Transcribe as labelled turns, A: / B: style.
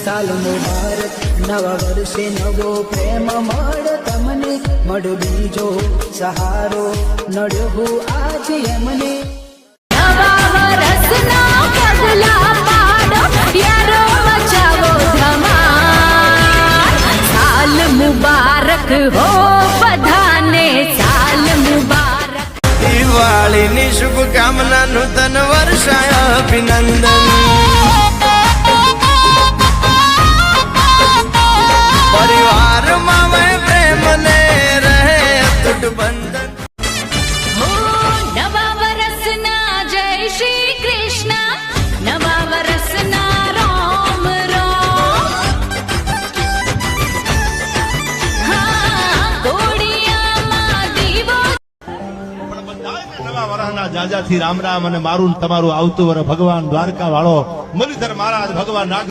A: साल मुबारक नवा वर्षे नवो प्रेम मळ तमने मळ बीजो सहारो नड़हु आज यमने
B: नवा वरसना पगला पाडो यारो मचावो धमाल साल मुबारक हो बधाने साल मुबारक
C: दिवाळीनी शुभकामना नूतन वर्षाय अभिनंदन परिवार में प्रेम ने रहे अतुट बंधन
B: हो नवा वरसना जय श्री कृष्ण नवा वरसना राम राम हाँ कोडिया मा दीवो
D: નવા વરહના જાજાથી રામ રામ અને મારું તમારું આવતું વર ભગવાન દ્વારકા વાળો મુરલીધર મહારાજ ભગવાન નાગ